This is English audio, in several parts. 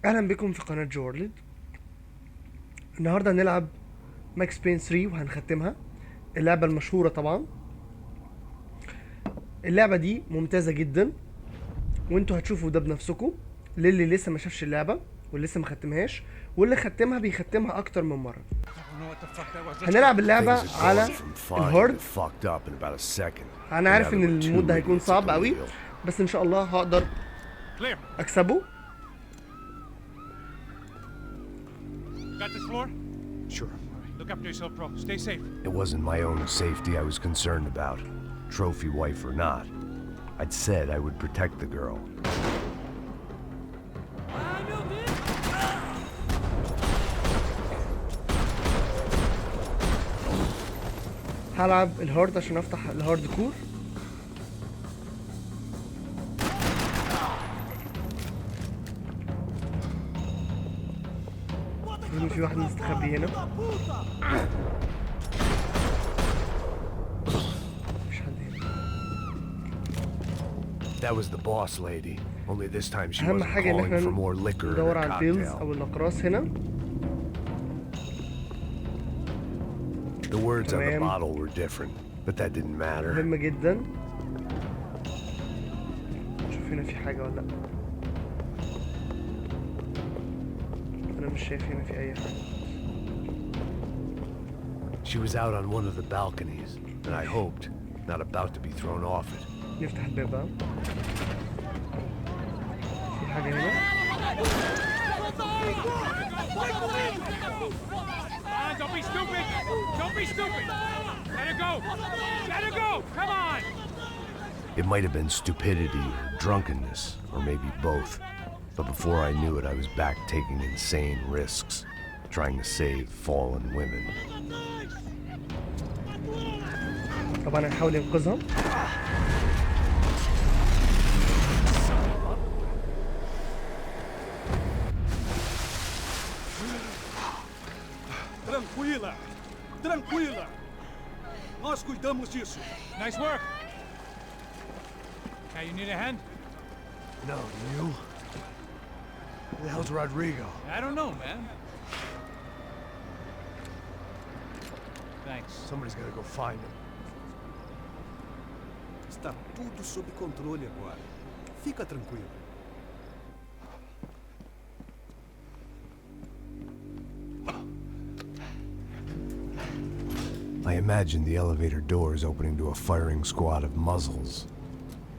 اهلا بكم في قناة جورلد. النهاردة هنلعب ماكس بين 3 وهنختمها. اللعبة المشهورة طبعا. اللعبة دي ممتازة جدا وانتوا هتشوفوا ده بنفسكم، للي لسه ما شافش اللعبة واللي لسه ما ختمهاش، واللي ختمها بيختمها اكتر من مرة. هنلعب اللعبة Things had على gone from fine to الهارد. fucked up in about a second. انا And now عارف there ان were two المود ده هيكون idiots at صعب the قوي، wheel. بس ان شاء الله هقدر Clear. اكسبه. Got this floor? Sure. Look after yourself, bro. Stay safe. It wasn't my own safety I was concerned about, trophy wife or not. I'd said I would protect the girl. هلعب الهارد عشان افتح الهارد كور. لازم في واحد مستخبي هنا. مفيش حد هنا. That was the boss lady. Only this time she اهم wasn't حاجة ان calling احنا for more liquor in ندور her على البيلز cocktail. او الاقراص هنا. The words on the تمام. bottle were different, but that didn't matter. مهم جدا. شوف هنا في حاجة ولا لا. انا مش شايف هنا في اي حاجة. She was out on one of the balconies, and I hoped, not about to be thrown off it. نفتح الباب بقى. في حاجة هنا. Don't be stupid! Don't be stupid! Let her go! Let her go! Come on! It might have been stupidity or drunkenness, or maybe both. But before I knew it, I was back taking insane risks, trying to save fallen women. طبعا هنحاول ننقذها. Tranquila! Tranquila! Nós cuidamos disso. Nice work! Hey, you need a hand? No, you? Who the hell's Rodrigo? I don't know, man. Thanks. Somebody's gotta go find him. Está tudo sob controle agora. Fica tranquilo. I imagined the elevator doors opening to a firing squad of muzzles.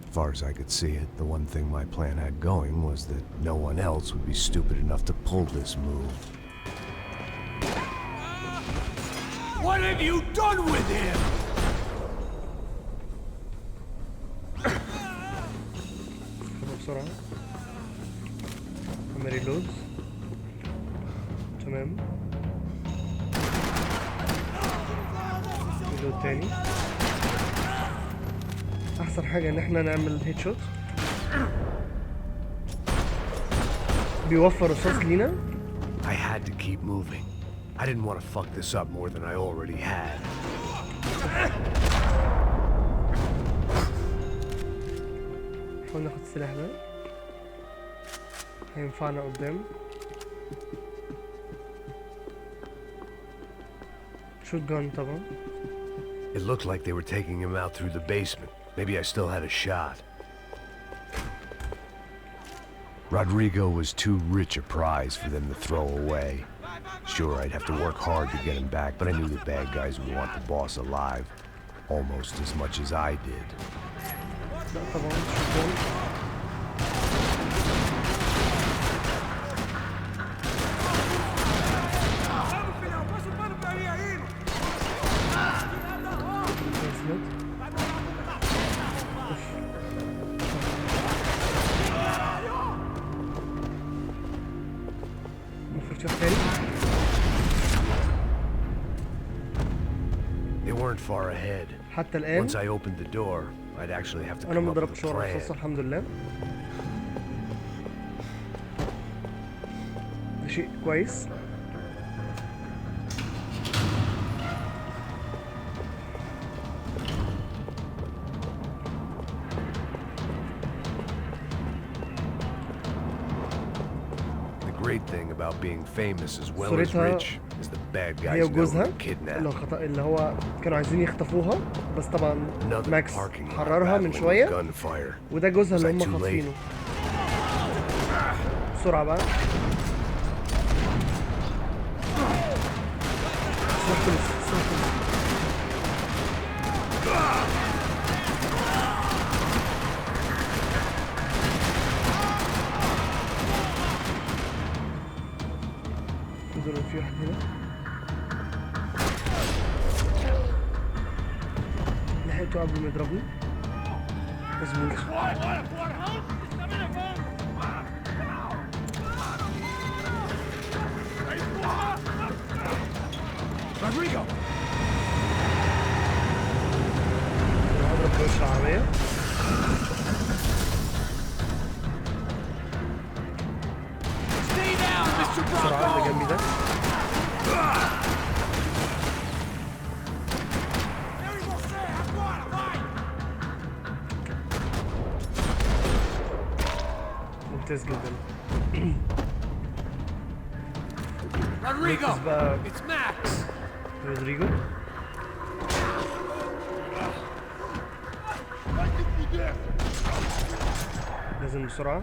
As far as I could see it, the one thing my plan had going was that no one else would be stupid enough to pull this move. What have you done with him? خدها بسرعة. عمل ريلود. تمام. ريلود تاني. أحسن حاجة إن احنا نعمل هيد شوت. بيوفر رصاص لينا. I had to keep moving. I didn't want to fuck this up more than I already had. نحاول ناخد السلاح ده. هينفعنا قدام. شوت جان طبعا. It looked like they were taking him out through the basement. Maybe I still had a shot. Rodrigo was too rich a prize for them to throw away. Sure, I'd have to work hard to get him back, but I knew the bad guys would want the boss alive almost as much as I did. لا طبعا شوت جان. المفروض شوف تاني. They weren't far ahead. حتى الآن Once I opened the door, I'd actually have to أنا come ما up with ضربتش a ورا plan. الرصاصة الحمد لله. ده شيء كويس. great thing about being famous as well as صورتها rich is the bad هي guys know وجوزها who kidnapped. اللي هو كانوا عايزين يخطفوها، بس طبعا Another ماكس parking lot حررها من battling with شوية، gunfire. وده جوزها اللي Was I هم too late? خاطفينه. بسرعة بقى. سلاح بوليس، سلاح بوليس. دول في واحد هنا. لحقته قبل ما يضربني. مظبوط. Rodrigo! هضرب في وش العربية. Stay down, Mr. بسرعة اللي جنبي ده. ممتاز جدا. Rodrigo! ركز بقى It's Max! رودريجو. لازم بسرعة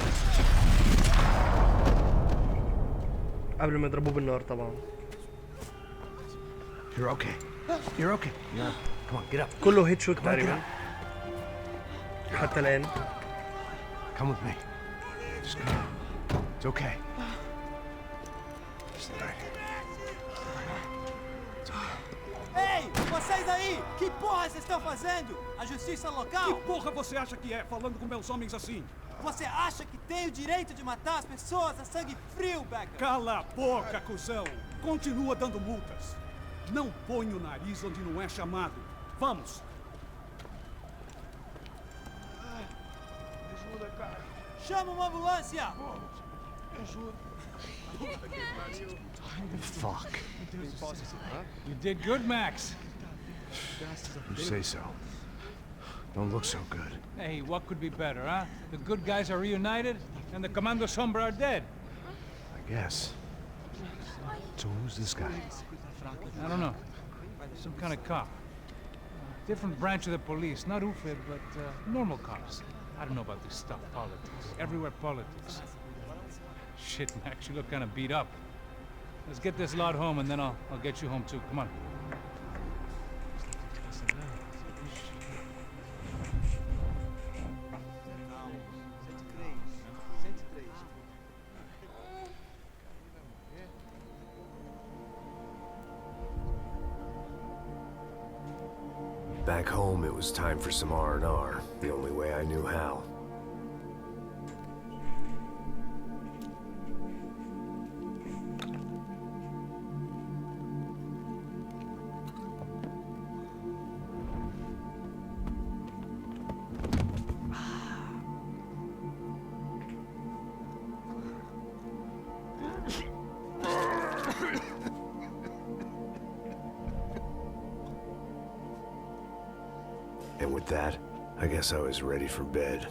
قبل ما يضربوه بالنار طبعا. You're okay. You're okay. Yeah. Come on, get up. كله هيد شوت تقريبا حتى الآن. Come with me. Just come on. It's okay. Just right here. Ei, vocês aí! Que porra vocês estão fazendo? A justiça Que local? porra você acha que é, falando com meus homens assim? Você acha que tem o direito de matar as pessoas a sangue frio, Becker? Cala a boca, cuzão! Continua dando multas. Não põe o nariz onde não é chamado. Vamos! Chama uma ambulância! Fuck. You did good, Max. You say so. Don't look so good. Hey, what could be better, huh? The good guys are reunited, and the Commando Sombra are dead. I guess. So who's this guy? I don't know. Some kind of cop. Different branch of the police. Not UFID, but normal cops. I don't know about this stuff. Politics. Everywhere politics. Shit, Max, you look kind of beat up. Let's get this lot home, and then I'll get you home too. Come on. Back home, it was time for some R&R, the only way I knew how. And with that, I guess I was ready for bed.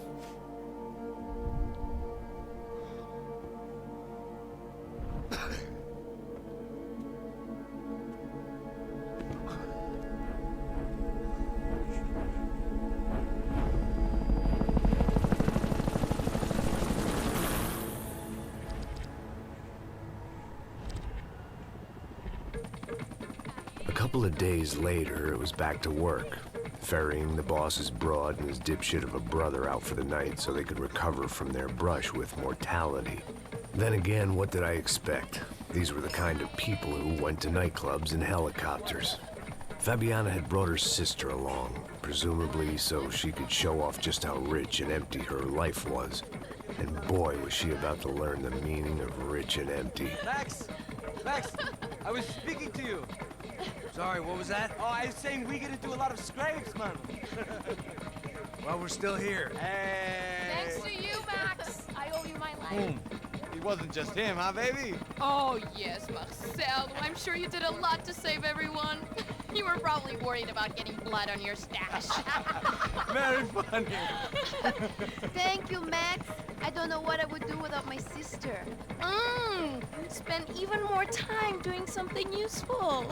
A couple of days later, it was back to work. Ferrying the boss's broad and his dipshit of a brother out for the night so they could recover from their brush with mortality. Then again, what did I expect? These were the kind of people who went to nightclubs in helicopters. Fabiana had brought her sister along, presumably so she could show off just how rich and empty her life was. And boy, was she about to learn the meaning of rich and empty. Max! Max! I was speaking to you! Sorry, what was that? Oh, I was saying we get into a lot of scrapes, man. Well, we're still here. Hey! Thanks to you, Max. I owe you my life. Boom. It wasn't just him, huh, baby? Oh, yes, Marcel. I'm sure you did a lot to save everyone. You were probably worried about getting blood on your stash. Very funny. Thank you, Max. I don't know what I would do without my sister. Spend even more time doing something useful.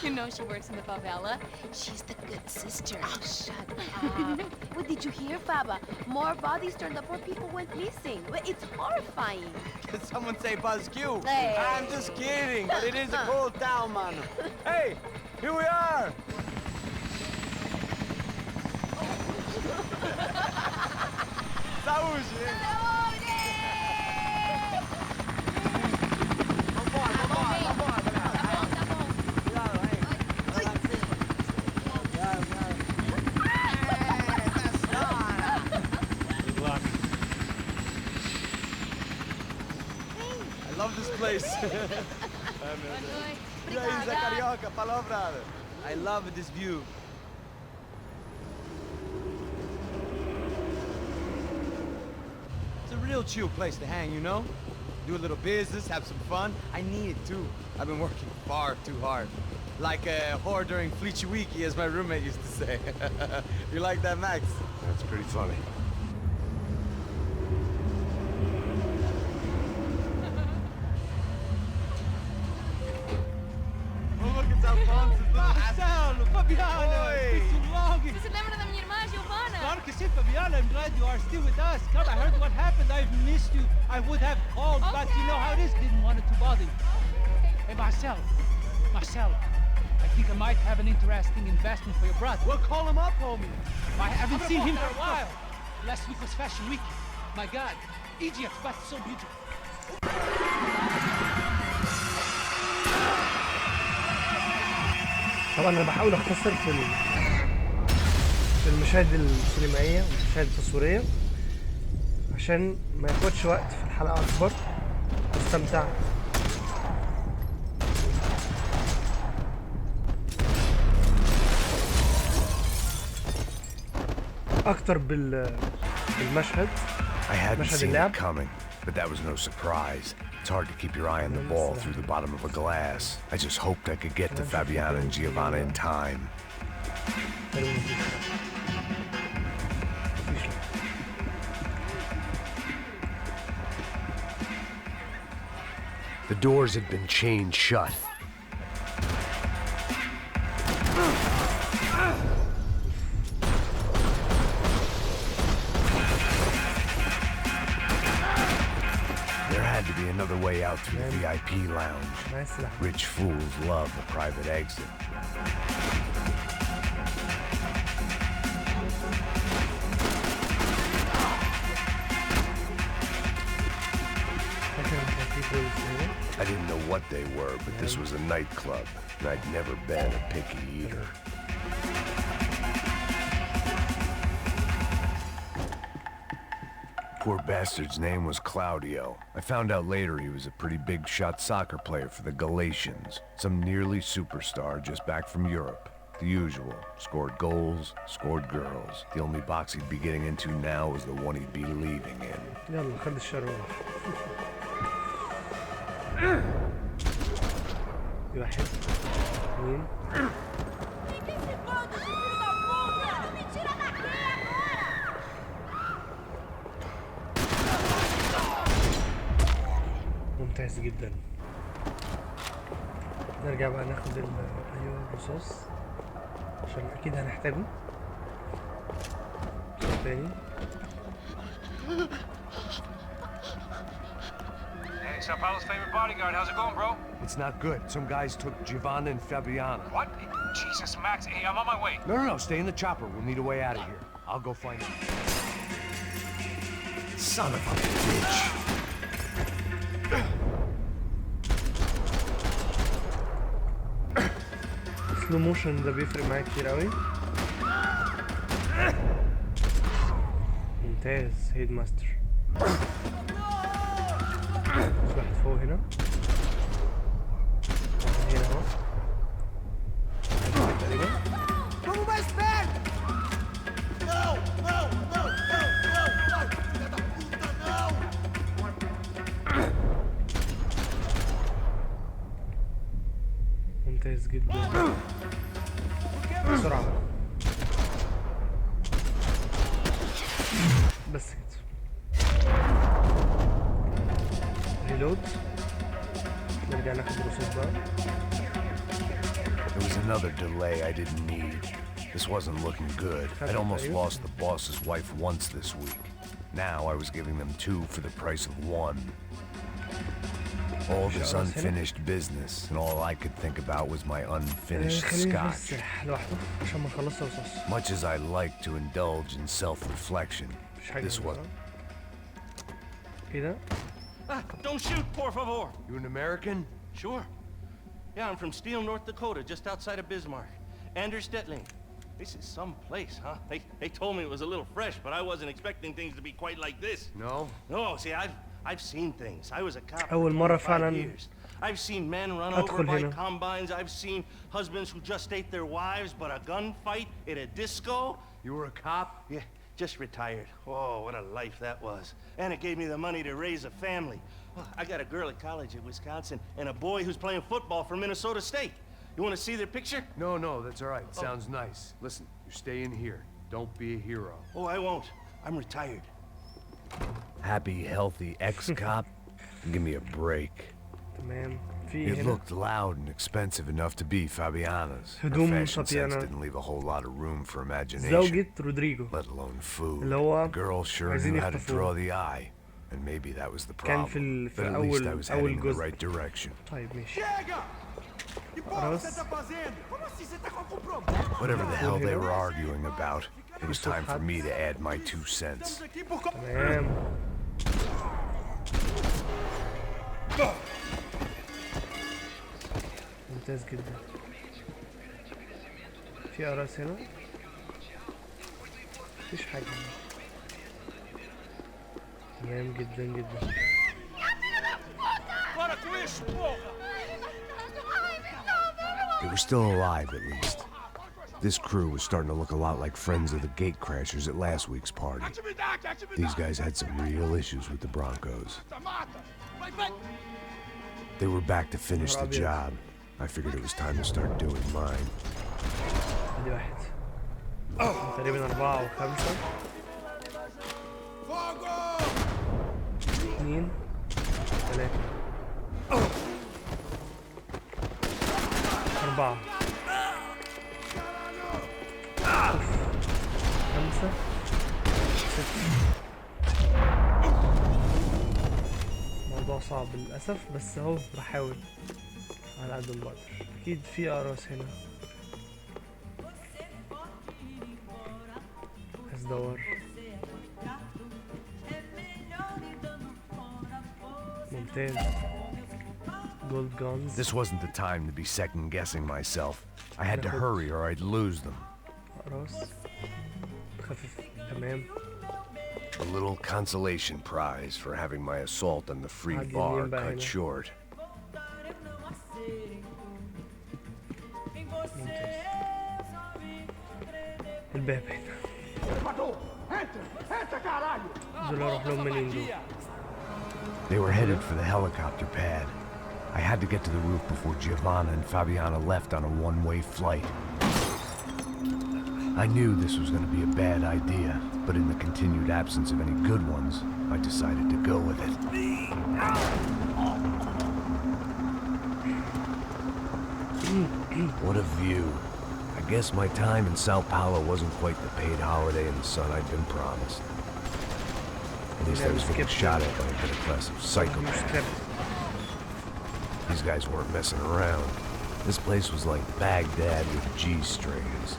You know she works in the favela. She's the good sister. Oh, shut up. What did you hear, Faba? More bodies turned up where people went missing. It's horrifying. Did someone say Buzz Q? Hey. I'm just kidding, but it is a cool town, man. Hey, here we are. Saúde! I love this place. E aí, Zé Carioca, falou, brother. I love this view. It's a real chill place to hang, you know? Do a little business, have some fun. I need it too. I've been working far too hard. Like a whore during Fleechy Weeky, as my roommate used to say. You like that, Max? That's pretty funny. Oh, look, it's Alfonso's little Marcelo, Fabiana, Oi. it's too long. Você se lembra da minha irmã, Giovanna? Claro que sim, Fabiana. I'm glad you are still with us. Come, I heard what happened. I've missed you. I would have called, but you know how it is. Didn't want it to bother you. Hey, Marcelo, I think I might have an interesting investment for your brother. Well, call him up, homie. I haven't seen him for a while. Last week was Fashion Week. My God, Egypt, but so beautiful. طبعا انا بحاول اختصر في المشاهد السينمائيه والمشاهد التصويريه عشان ما ياخدش وقت في الحلقه اكبر واستمتع. اكتر بالمشهد. I hadn't مشهد seen اللعب. it coming, but that was no surprise. It's hard to keep your eye on the ball through the bottom of a glass. I just hoped I could get to Fabiana and Giovanna in time. The doors had been chained shut. There had to be another way out through the VIP lounge. Rich fools love a private exit. I didn't know what they were, but this was a nightclub, and I'd never been a picky eater. Poor bastard's name was Claudio. I found out later he was a pretty big shot soccer player for the Galatians. Some nearly superstar just back from Europe. The usual. Scored goals, scored girls. The only box he'd be getting into now was the one he'd be leaving in. يلا خد الشروح. واحد اثنين ممتاز جدا. نرجع بقى ناخد ايوه الرصاص عشان اكيد هنحتاجه تاني. Hey, Sao Paulo's favorite bodyguard. How's it going, bro? It's not good. Some guys took Giovanna and Fabiana. What? Jesus, Max. Hey, I'm on my way. No, stay in the chopper. We'll need a way out of here. I'll go find him. Son of a bitch. سلو موشن ده بيفرق معايا كتير قوي. ممتاز هيد ماستر. في واحد فوق هنا. هنا اهو. تقريبا. Vamos mais perto! Não! Filha da puta, não! ممتاز جدا. بسرعة. بس كده. ريلود. نرجع ناخد الرصاص بقى. There was another delay I didn't need. This wasn't looking good. I'd almost lost the boss's wife once this week. Now I was giving them 2 for the price of 1. All this unfinished business, and all I could think about was my unfinished scotch. Much as I like to indulge in self-reflection, this was... Don't shoot, por favor! You an American? Sure. Yeah, I'm from Steele, North Dakota, just outside of Bismarck. Anders Stetling. This is some place, huh? They told me it was a little fresh, but I wasn't expecting things to be quite like this. No? No, see, I've seen things. I was a cop for أول مرة 25 فعلا years. I've seen men run أدخل over by هنا. combines. I've seen husbands who just ate their wives, but a gunfight at a disco. You were a cop? Yeah, just retired. Oh, what a life that was. And it gave me the money to raise a family. Well, I got a girl at college at Wisconsin and a boy who's playing football for Minnesota State. You want to see their picture? No, that's all right. Sounds nice. Listen, you're staying here. Don't be a hero. Oh, I won't. I'm retired. Happy, healthy ex-cop? Give me a break. تمام. في It هنا looked loud and expensive enough to be Fabiana's. Her هدوم fashion sense فابيانا. didn't leave a whole lot of room for imagination, زوجة رودريجو. let alone food. اللي هو The girl sure عايزين knew how to يخطفوه. draw the eye, and maybe that was the كان problem. في But at least I was heading أول in the جزء. right direction. طيب ماشي. Você tá fazendo? Como assim você tá com algum problema? Whatever the hell they were arguing about, it was time for me to add my 2 cents. تمام. ممتاز جدا. في أراس هنا؟ مفيش حاجة. تمام جدا جدا. They were still alive, at least. This crew was starting to look a lot like friends of the gatecrashers at last week's party. These guys had some real issues with the Broncos. They were back to finish the job. I figured it was time to start doing mine. ادي واحد. تقريبا 4 و5. 2 3 4 5 6. الموضوع صعب للأسف، بس اهو بحاول على قد ما بقدر. أكيد في أراس هنا. عايز أدور. ممتاز. Gold guns. This wasn't the time to be second-guessing myself. I had to hurry or I'd lose them. أراس. خفيف. تمام. A little consolation prize for having my assault on the free bar cut short. الباب هنا. دول اروح لهم منين دول؟ They were headed for the helicopter pad. I had to get to the roof before Giovanna and Fabiana left on a one-way flight. I knew this was going to be a bad idea, but in the continued absence of any good ones, I decided to go with it. What a view. I guess my time in Sao Paulo wasn't quite the paid holiday in the sun I'd been promised. At least I was getting shot at by a middle class of psychopaths. These guys weren't messing around. This place was like Baghdad with G-strings.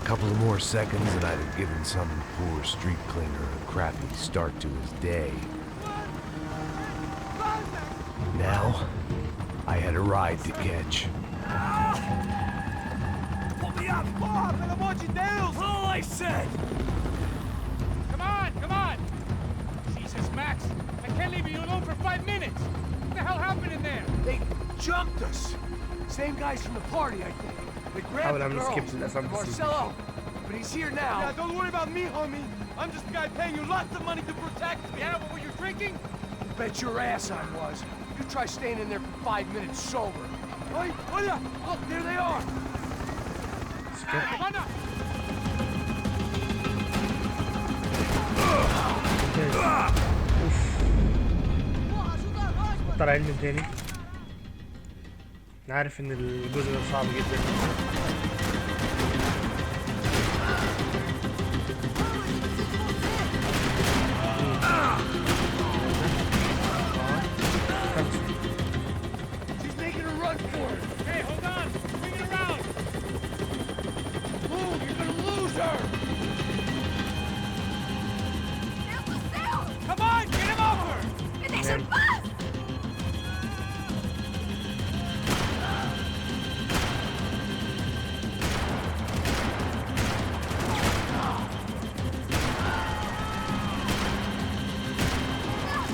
A couple of more seconds and I'd have given some poor street cleaner a crappy start to his day. Now, I had a ride to catch. Pull me up! Bob, pelo amor de Deus! All I said! Come on! Jesus, Max! I can't leave you alone for 5 minutes! What the hell happened in there? They jumped us. Same guys from the party, I think. They grabbed the girl, Marcelo, but he's here now. Yeah, don't worry about me, homie. I'm just the guy paying you lots of money to protect me. Yeah, what were you drinking? Bet your ass I was. You try staying in there for 5 minutes sober. Oi, olha! Look, there they are. Come on up! اختار علم تاني. انا عارف ان الجزء ده صعب جدا. She's making a run for it. Hey, hold on! Bring it around! Move, you're gonna lose her. Come on, get him over!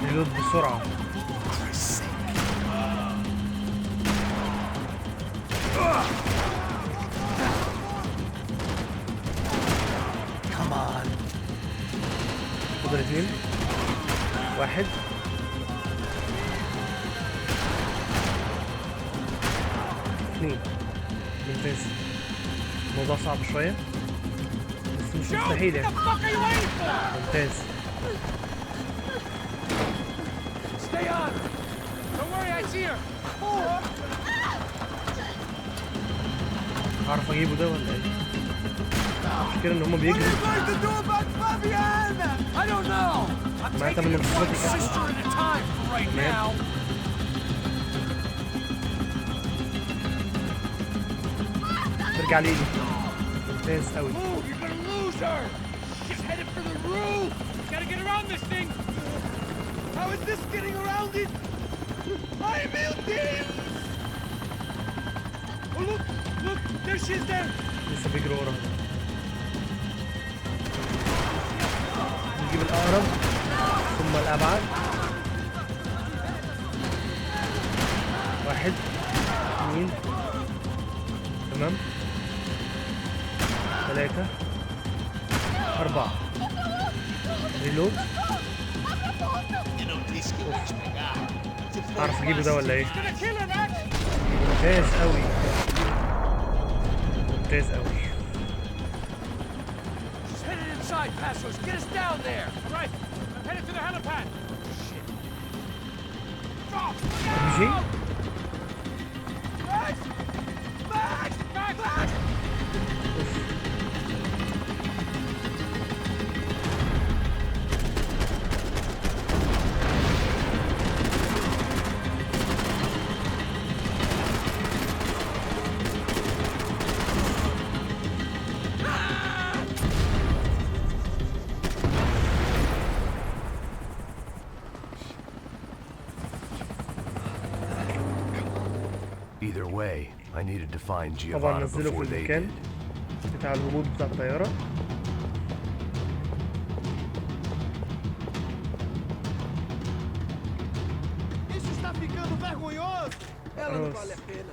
ريلود بسرعة. فاضل 2 1 2. ممتاز. الموضوع صعب شوية بس مش مستحيل يعني. ممتاز. Stay on. Don't worry, I see her! هعرف اجيبه ده ولا ايه؟ المشكلة ان هما What are بيجروا. you going to do about Fabienne? I don't know. I'm معايا taking 8 it one انفصالات يكفي. sister at a time for right now. ترجع ليلي. ممتاز قوي. Move, you're gonna lose her. She's headed for the roof. Gotta get around this thing! How is this getting around it? Ai, meu Deus! Oh, look! Look! There she is there! لسه بيجروا ورا. نجيب الأقرب ثم الأبعد. 1 2 تمام 3 4. ريلود. أعرف أجيبه ده ولا إيه؟ Gonna kill her, Max! ممتاز أوي. ممتاز أوي. She's headed inside, Passos. Get us down there. Right! I'm headed to the helipad! بيجي؟ Max! Max! Max! Max! Either way, I needed to find طبعا Giovanna نزله before في they المكان did. بتاع الهبوط بتاع الطيارة. Isso está ficando vergonhoso! Ela não Nossa. vale a pena.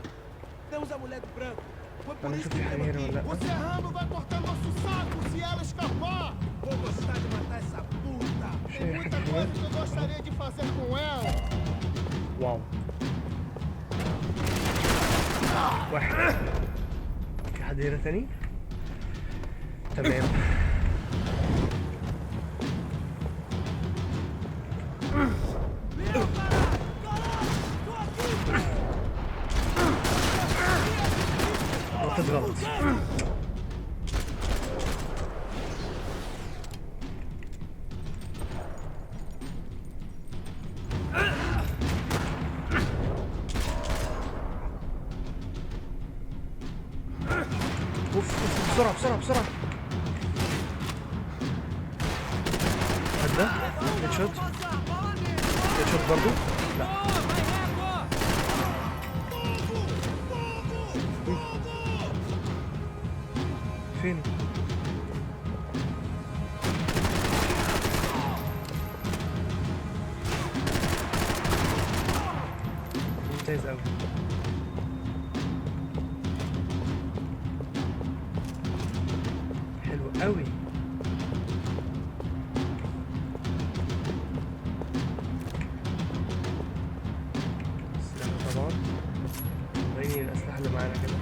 Temos a mulher do branco. Foi por Vamos isso que ver viemos dinheiro, aqui. né? Você errando vai cortar nosso saco se ela escapar. Vou gostar de matar essa puta. Tem muita coisa que eu gostaria de fazer com ela. واو. 1. في حد هنا تاني؟ تمام. نطيت غلط. اوف بسرعة بسرعة بسرعة. هدا هيد شوت. هيد شوت برضو؟ لا. فين؟ ممتاز اوي. حلو قوي. السلاح طبعا. وريني الأسلحة اللي معانا كده.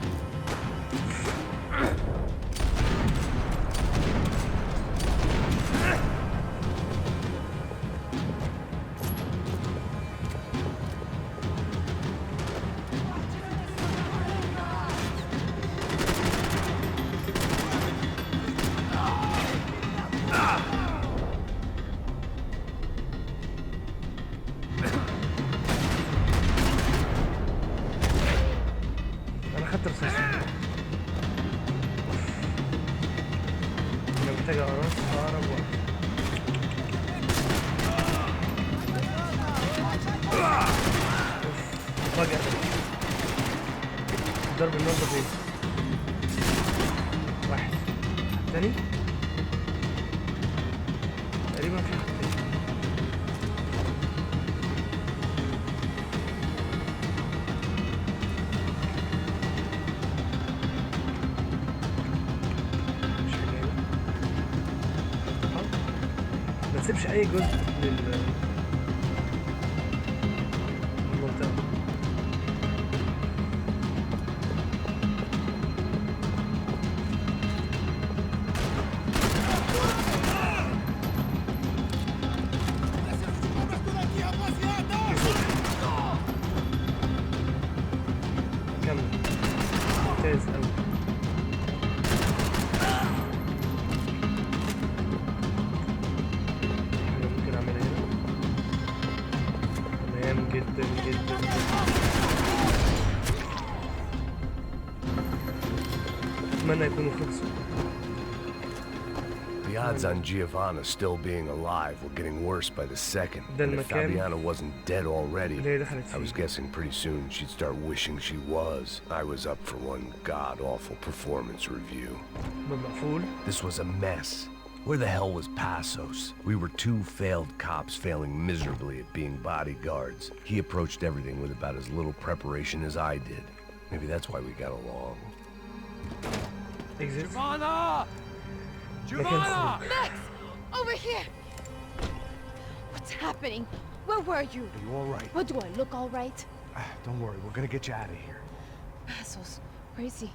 ضرب النار ده فين؟ واحد تاني تقريبا في حد تاني. مش حاجة هنا. ما تسيبش أي جزء للمنطقة. كمل ممتاز أوي. حاجة ممكن أعملها هنا. تمام جدا جدا. أتمنى يكونوا خلصوا. The odds on Giovanna still being alive were getting worse by the second. ده And if المكان Fabiana wasn't dead already, اللي هي دخلت I was فيه. guessing pretty soon she'd start wishing she was. I was up for one god-awful performance review. باب مقفول. This was a mess. Where the hell was Passos? We were two failed cops failing miserably at being bodyguards. He approached everything with about as little preparation as I did. Maybe that's why we got along. Exit. Giovanna! مكان Giovanna! خروج. Max! Over here! What's happening? Where were you? Are you all right? What do I look all right? Don't worry, we're gonna get you out of here. Passos, where is he?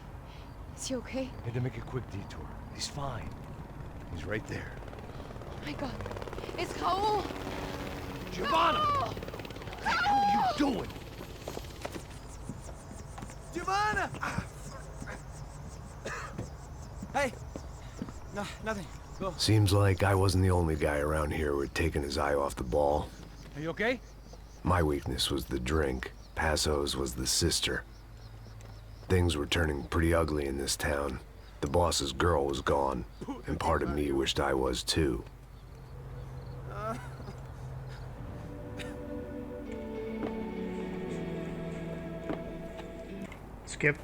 Is he okay? Had to make a quick detour. He's fine. He's right there. Oh my god. It's Raul! Giovanna! Raul! What the hell are you doing? Giovanna! Hey! No, nothing. Go. Seems like I wasn't the only guy around here who had taken his eye off the ball. Are you okay? My weakness was the drink. Passos was the sister. Things were turning pretty ugly in this town. The boss's girl was gone, and part of me wished I was too. Skip.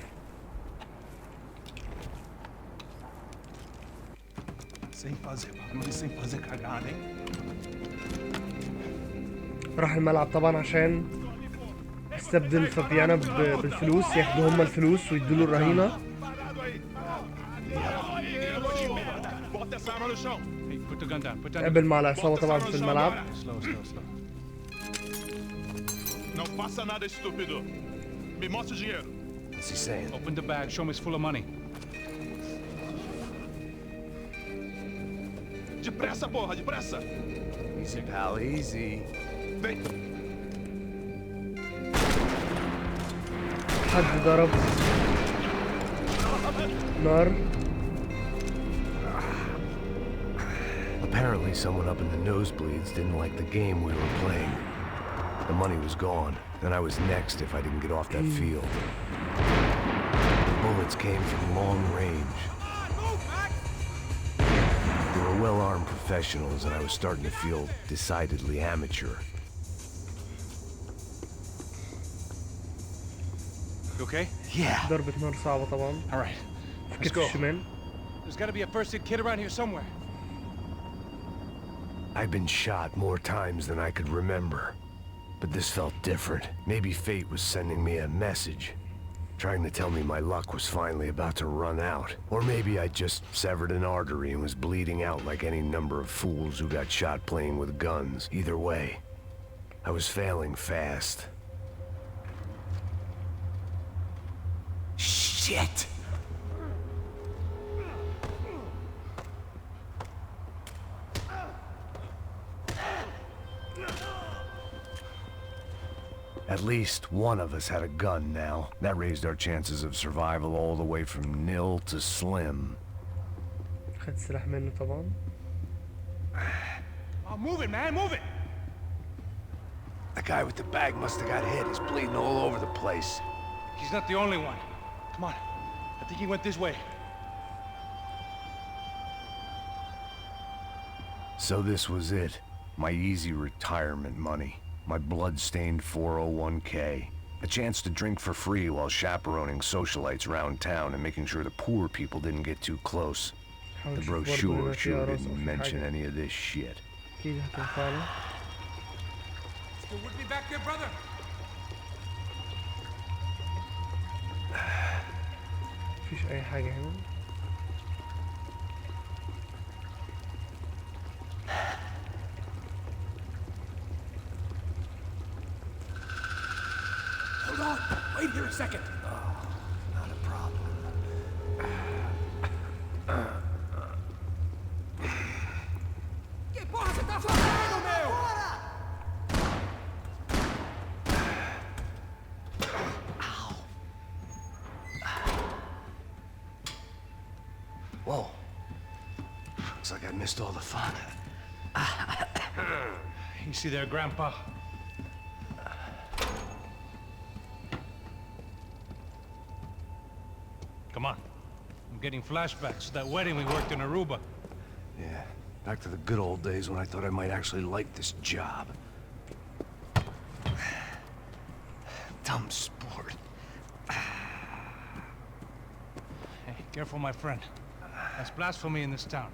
راح الملعب طبعا عشان يستبدل فابيانا بالفلوس، ياخدوا هما الفلوس ويدوا له الرهينة. Hey, put the gun down. Put down. قابل مع العصابة طبعا في الملعب. Slow, slow, slow. Não faça nada, estúpido. Me mostre o dinheiro. What's he saying? Open the bag. Show me it's full of money. Depressa, porra, depressa. Easy, pal, easy. Vem. حد ضرب نار. Apparently someone up in the nosebleeds didn't like the game we were playing. The money was gone, and I was next if I didn't get off that field. The bullets came from long range. They were well-armed professionals, and I was starting to feel decidedly amateur. You okay? Yeah. ضربة نار صعبة طبعا All right. في Let's كتف go. الشمال. There's got to be a first aid kit around here somewhere. I'd been shot more times than I could remember. But this felt different. Maybe fate was sending me a message, trying to tell me my luck was finally about to run out. Or maybe I just severed an artery and was bleeding out like any number of fools who got shot playing with guns. Either way, I was failing fast. Shit! At least one of us had a gun now. That raised our chances of survival all the way from nil to slim. خد سلاح منه طبعا. Oh, move it, man, move it! The guy with the bag must have got hit. He's bleeding all over the place. He's not the only one. Come on. I think he went this way. So this was it. My easy retirement money. My blood-stained 401k. A chance to drink for free while chaperoning socialites around town and making sure the poor people didn't get too close. The brochure sure didn't mention any of this shit. اكيد هتنفعنا. Still with me back there, brother? مفيش اي حاجة هنا. Hold on. Wait here a second. Not a problem. Que porra você tá fazendo, meu? Whoa. Looks like I missed all the fun. You see there, Grandpa? Come on. I'm getting flashbacks to that wedding we worked in Aruba. Yeah, back to the good old days when I thought I might actually like this job. Dumb sport. Hey, careful, my friend. That's blasphemy in this town.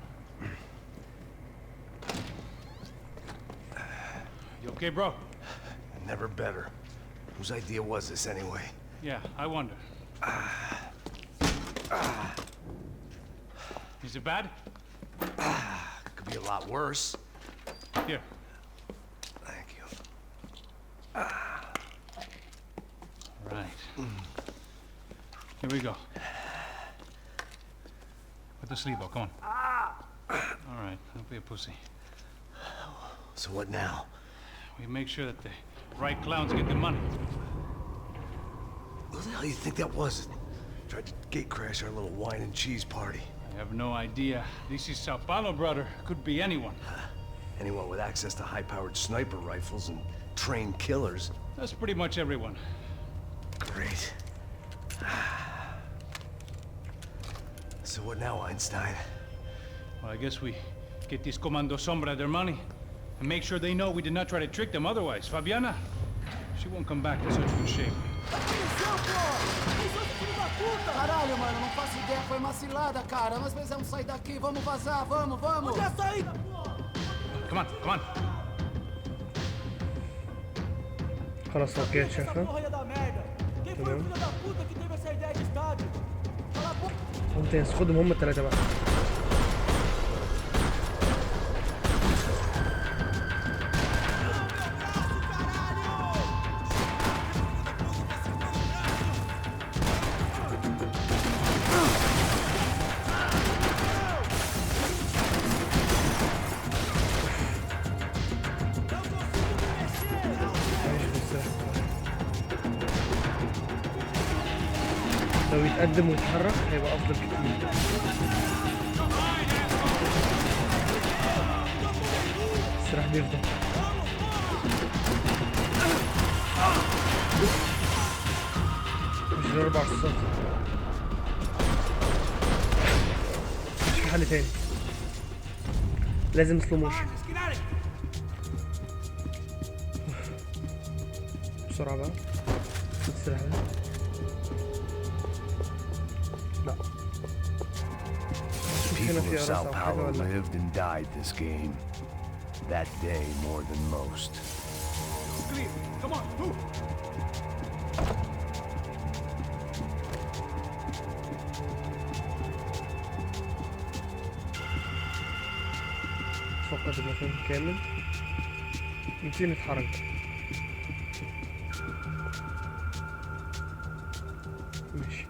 You okay, bro? Never better. Whose idea was this anyway? Yeah, I wonder. Is it bad? Could be a lot worse. Here. Thank you. Right. Here we go. Put the sleeve on, come on. All right, don't be a pussy. So what now? We make sure that the right clowns get the money. Who the hell do you think that was? Tried to gate crash our little wine and cheese party. I have no idea. This is Sao Paulo, brother. Could be anyone. Anyone with access to high-powered sniper rifles and trained killers. That's pretty much everyone. Great. So what now, Einstein? Well, I guess we get these Comando Sombra their money and make sure they know we did not try to trick them otherwise. Fabiana, she won't come back in such good shape. Caralho, mano, não faço ideia, foi uma cilada, cara. Nós precisamos sair daqui, vamos vazar, vamos, vamos! Onde é a saída, porra? Come on, come on. خلاص اوكي شافها. تمام. ممتاز، خدهم هم الثلاثة بقى. لو يتقدم ويتحرك هيبقى افضل كتير. السلاح بيفضل. مش ده 4 رصاصات. مش في حل تاني. لازم سلو موشن. بسرعة بقى. خد السلاح ده. People of Sao Paulo lived and died this game. That day more than most. Come on, move! فقد المكان كامل. نبتدي نتحرك. ماشي.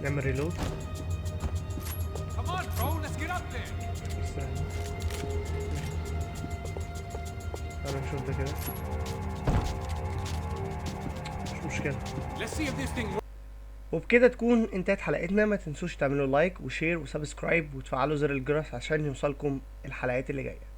نعمل ريلود. Come on, bro, let's get up there. تعالى نشوف ده كده. مش مشكلة. Let's see if this thing works. وبكده تكون انتهت حلقتنا. ما تنسوش تعملوا لايك وشير وسبسكرايب وتفعلوا زر الجرس عشان يوصلكم الحلقات اللي جايه.